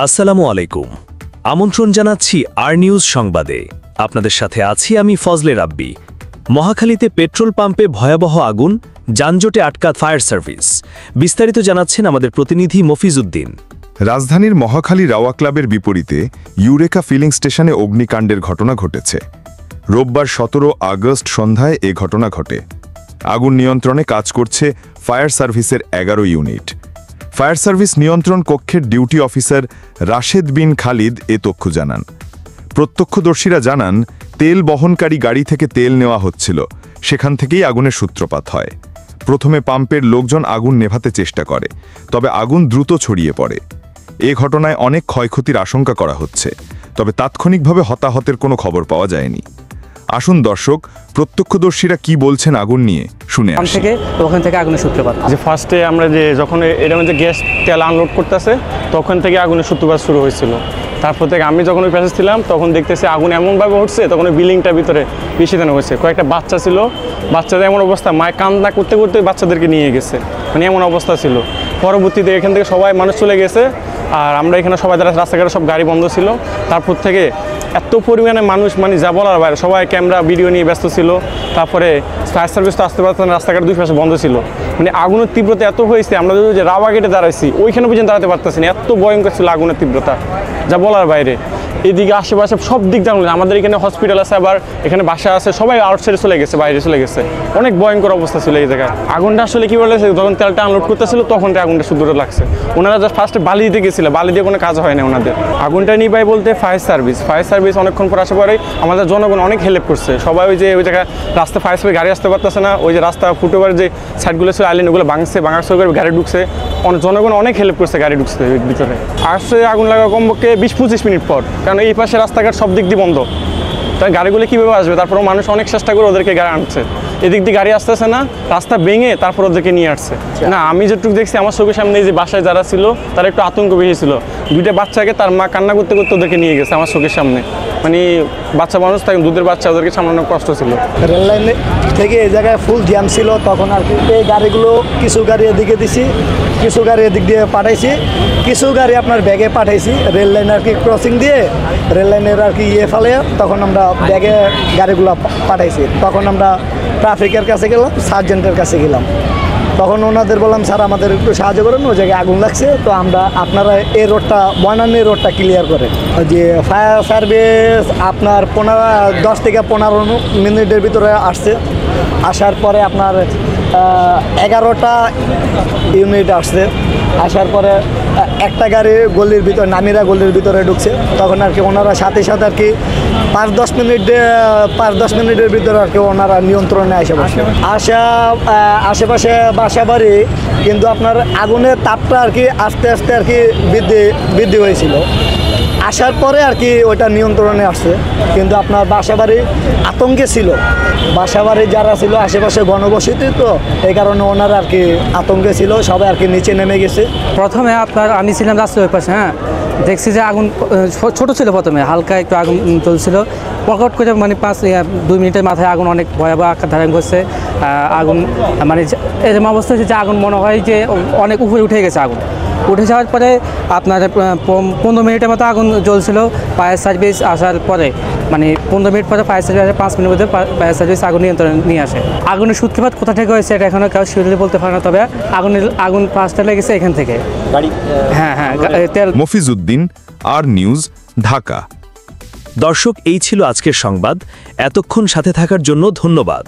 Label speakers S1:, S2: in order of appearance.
S1: আসসালামু আলাইকুম। আমন্ত্রণ জানাচ্ছি আর নিউজ সংবাদে। আপনাদের সাথে আছি আমি ফজলে রাব্বি। মহাখালীতে পেট্রোল পাম্পে ভয়াবহ আগুন, যানজটে আটকা ফায়ার সার্ভিস। বিস্তারিত জানাচ্ছেন আমাদের প্রতিনিধি মফিজউদ্দিন।
S2: রাজধানীর মহাখালী রাওয়া ক্লাবের বিপরীতে ইউরেকা ফিলিং স্টেশনে অগ্নিকাণ্ডের ঘটনা ঘটেছে। রোববার 17 আগস্ট সন্ধ্যায় এ ঘটনা ঘটে। আগুন নিয়ন্ত্রণে কাজ করছে ফায়ার সার্ভিসের 11 ইউনিট। ফায়ার সার্ভিস নিয়ন্ত্রণ কক্ষের ডিউটি অফিসার রাশেদ বিন খালিদ এ তথ্য জানান। প্রত্যক্ষদর্শীরা জানান, তেল বহনকারী গাড়ি থেকে তেল নেওয়া হচ্ছিল, সেখান থেকেই আগুনের সূত্রপাত হয়। প্রথমে পাম্পের লোকজন আগুন নেভাতে চেষ্টা করে, তবে আগুন দ্রুত ছড়িয়ে পড়ে। এ ঘটনায় অনেক ক্ষয়ক্ষতির আশঙ্কা করা হচ্ছে, তবে তাৎক্ষণিকভাবে হতাহতের কোনো খবর পাওয়া যায়নি। আসুন দর্শক, প্রত্যক্ষদর্শীরা কি বলছেন আগুন নিয়ে শুনে আসি।
S3: ওখান থেকে আগুনের সূত্রপাত।
S4: যে ফার্স্টে আমরা যখন এর মধ্যে গ্যাস তেল আনলোড করতেছে, তখন থেকে আগুনের সূত্রপাত শুরু হয়েছিল। তারপর থেকে আমি যখন ওই পাশে ছিলাম, তখন দেখতেছি আগুন এমনভাবে উঠছে, তখন ওই বিল্ডিংটার ভিতরে বেশি দেন হয়েছে। কয়েকটা বাচ্চা ছিল, বাচ্চাদের এমন অবস্থা, মায়ের কান্না করতে করতে বাচ্চাদেরকে নিয়ে গেছে, মানে এমন অবস্থা ছিল। পরবর্তীতে এখান থেকে সবাই মানুষ চলে গেছে, আর আমরা এখানে সবাই রাস্তাঘাটে সব গাড়ি বন্ধ ছিল। তারপর থেকে এত পরিমাণে মানুষ, মানে যা বলার বাইরে, সবাই ক্যামেরা ভিডিও নিয়ে ব্যস্ত ছিল। তারপরে ফায়ার সার্ভিস তো আসতে পারতো না, রাস্তাঘাট দুই পাশে বন্ধ ছিল। মানে আগুনের তীব্রতা এত হয়েছে, আমরা যে রাওয়া গেটে দাঁড়াইছি ওইখানে পর্যন্ত দাঁড়াতে পারতেছি না, এত ভয়ঙ্কর ছিল আগুনের তীব্রতা, যা বলার বাইরে। এদিকে আশেপাশে সব দিক জানলো, আমাদের এখানে হসপিটাল আছে, আবার এখানে বাসা আছে, সবাই আউটসাইডে চলে গেছে, বাইরে চলে গেছে। অনেক ভয়ঙ্কর অবস্থা ছিল এই জায়গায়। আগুনটা আসলে কি বলেছে, যখন তেলটা আনলোড করতেছিল তখন আগুনটা শুদ্ধটা লাগছে। ওনারা জাস্ট ফার্স্টে বালি দিতে গেছিল, বালি দিয়ে কোনো কাজ হয় না ওনাদের। আগুনটা নিবাই বলতে ফায়ার সার্ভিস অনেকক্ষণ পর আসে পরে আমাদের জনগণ অনেক হেল্প করছে। সবাই ওই জায়গায় রাস্তা ফায়ার সার্ভিস গাড়ি আসতে পারতেছে না, ওই যে রাস্তা ফুটওভার যে সাইডগুলো ছিল আইল্যান্ড, ওগুলো ভাঙা শুরু করে গাড়ি ঢুকছে। জনগণ অনেক হেল্প করছে গাড়ি ঢুকছে ভিতরে। আসছে আগুন লাগা কমপক্ষে 20-25 মিনিট পর, কারণ এই পাশে রাস্তাঘাট সব দিক দিয়ে বন্ধ, তাই গাড়িগুলো কীভাবে আসবে? তারপরে মানুষ অনেক চেষ্টা করে ওদেরকে গাড়ি আনছে, এদিক দিয়ে গাড়ি আসতেছে না, রাস্তা ভেঙে তারপর ওদেরকে নিয়ে আসছে। না, আমি যেটুকু দেখছি আমার চোখের সামনে যে বাসায় যারা ছিল তারা একটু আতঙ্ক বেশি ছিল। দুইটা বাচ্চাকে তার মা কান্না করতে করতে ওদেরকে নিয়ে গেছে আমার চোখের সামনে। মানে বাচ্চা মানুষ, তাই দুধের বাচ্চা, ওদেরকে সামলানো কষ্ট ছিল।
S3: রেল লাইন থেকে এই জায়গায় ফুল জ্যাম ছিল, তখন আর কি এই গাড়িগুলো কিছু গাড়ি এদিকে দিছি, কিছু গাড়ি এদিক দিয়ে পাঠাইছি, কিছু গাড়ি আপনার ব্যাগে পাঠাইছি। রেল লাইন আর কি ক্রসিং দিয়ে রেল লাইনের আর কি ফেলে তখন আমরা ব্যাগে গাড়িগুলো পাঠাইছি। তখন আমরা ট্রাফিকের কাছে গেলাম, সার্জেন্টের কাছে গেলাম, তখন ওনাদের বললাম, স্যার আমাদের একটু সাহায্য করেন, ওই জায়গায় আগুন লাগছে, তো আপনারা এই রোডটা বনানী রোডটা ক্লিয়ার করেন। যে ফায়ার সার্ভিস আপনার 10 থেকে 15 মিনিটের ভিতরে আসছে। আসার পরে আপনার 11টা ইউনিট আসছে। আসার পরে একটা গাড়ি গলির ভিতরে, নামিরা গলির ভিতরে ঢুকছে, তখন আর কি ওনারা সাথে সাথে আর কি 5-10 মিনিটের ভিতরে আর কি ওনারা নিয়ন্ত্রণে এসে বসে। আশেপাশে বাসা বাড়ি, কিন্তু আপনার আগুনের তাপটা আর কি আস্তে আস্তে আর কি বৃদ্ধি হয়েছিল। আসার পরে আর কি ওইটা নিয়ন্ত্রণে আসছে, কিন্তু আপনার বাসাবাড়ি আতঙ্কে ছিল। বাসাবাড়ি যারা ছিল আশেপাশে ঘনবসতি, তো এই কারণে ওনারা আর কি আতঙ্কে ছিল, সবাই আর কি নিচে নেমে গেছে।
S5: প্রথমে আমি ছিলাম রাস্তার ওই পাশে, দেখছি যে আগুন ছোট ছিল, প্রথমে হালকা একটু আগুন চলছিল, প্রকট করে মানে 2 মিনিটের মাথায় আগুন অনেক ভয়াবহ আকার ধারণ করছে। আগুন মানে এরকম অবস্থা হচ্ছে যে আগুন মনে হয় যে অনেক উপরে উঠে গেছে। আগুন উঠে যাওয়ার পরে আপনার 15 মিনিটের মতো আগুন জ্বলছিল। ফায়ার সার্ভিস আসার পরে, মানে 15 মিনিট পরে ফায়ার সার্ভিস আসে, 5 মিনিটের মধ্যে ফায়ার সার্ভিস আগুন নিয়ন্ত্রণে নিয়ে আসে। আগুনের সূত্রপাত কোথা থেকে হয়েছে এটা এখনও কেউ শিওরলি বলতে পারে না, তবে আগুন ফার্স্টে লেগেছে এখান থেকে। হ্যাঁ, তেল।
S2: মফিজউদ্দিন, আর নিউজ, ঢাকা।
S1: দর্শক, এই ছিল আজকের সংবাদ। এতক্ষণ সাথে থাকার জন্য ধন্যবাদ।